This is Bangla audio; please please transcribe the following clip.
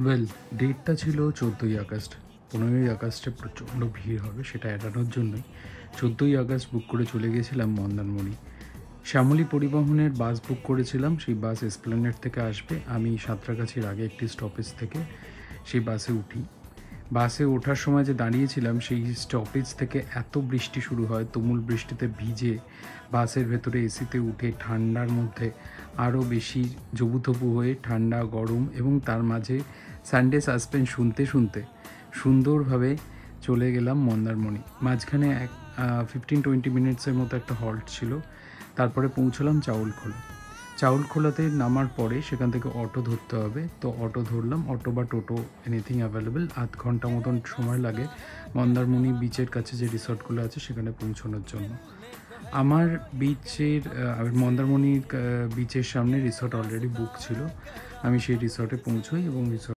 ওয়েল, ডেটটা ছিল 14ই আগস্ট। 15ই আগস্টে প্রচণ্ড ভিড় হবে সেটা এড়ানোর জন্যই 14ই আগস্ট বুক করে চলে গেছিলাম মন্দারমণি। শ্যামলী পরিবহনের বাস বুক করেছিলাম, সেই বাস এসপ্ল্যানেড থেকে আসবে। আমি সাঁতরাগাছির আগে একটি স্টপেজ থেকে সেই বাসে উঠি। বাসে ওঠার সময় যে দাঁড়িয়েছিলাম সেই স্টপেজ থেকে এত বৃষ্টি শুরু হয়, তুমুল বৃষ্টিতে ভিজে বাসের ভেতরে এসিতে উঠে ঠান্ডার মধ্যে আরও বেশি জবুথবু হয়ে ঠান্ডা গরম এবং তার মাঝে সানডে সাসপেন্স শুনতে শুনতে সুন্দরভাবে চলে গেলাম মন্দারমণি। মাঝখানে 15-20 মিনিটসের মতো একটা হল্ট ছিল। তারপরে পৌঁছলাম চাউলখোলা। চাউলখোলাতে নামার পরে সেখান থেকে অটো ধরতে হবে, তো অটো ধরলাম। অটো বা টোটো এনিথিং অ্যাভেলেবেল। আধ ঘন্টা মতন সময় লাগে মন্দারমণি বিচের কাছে যে রিসর্টগুলো আছে সেখানে পৌঁছানোর জন্য। আমার মন্দারমণির বিচের সামনে রিসর্ট অলরেডি বুক ছিল। আমি সেই রিসর্টে পৌঁছোই এবং রিসর্ট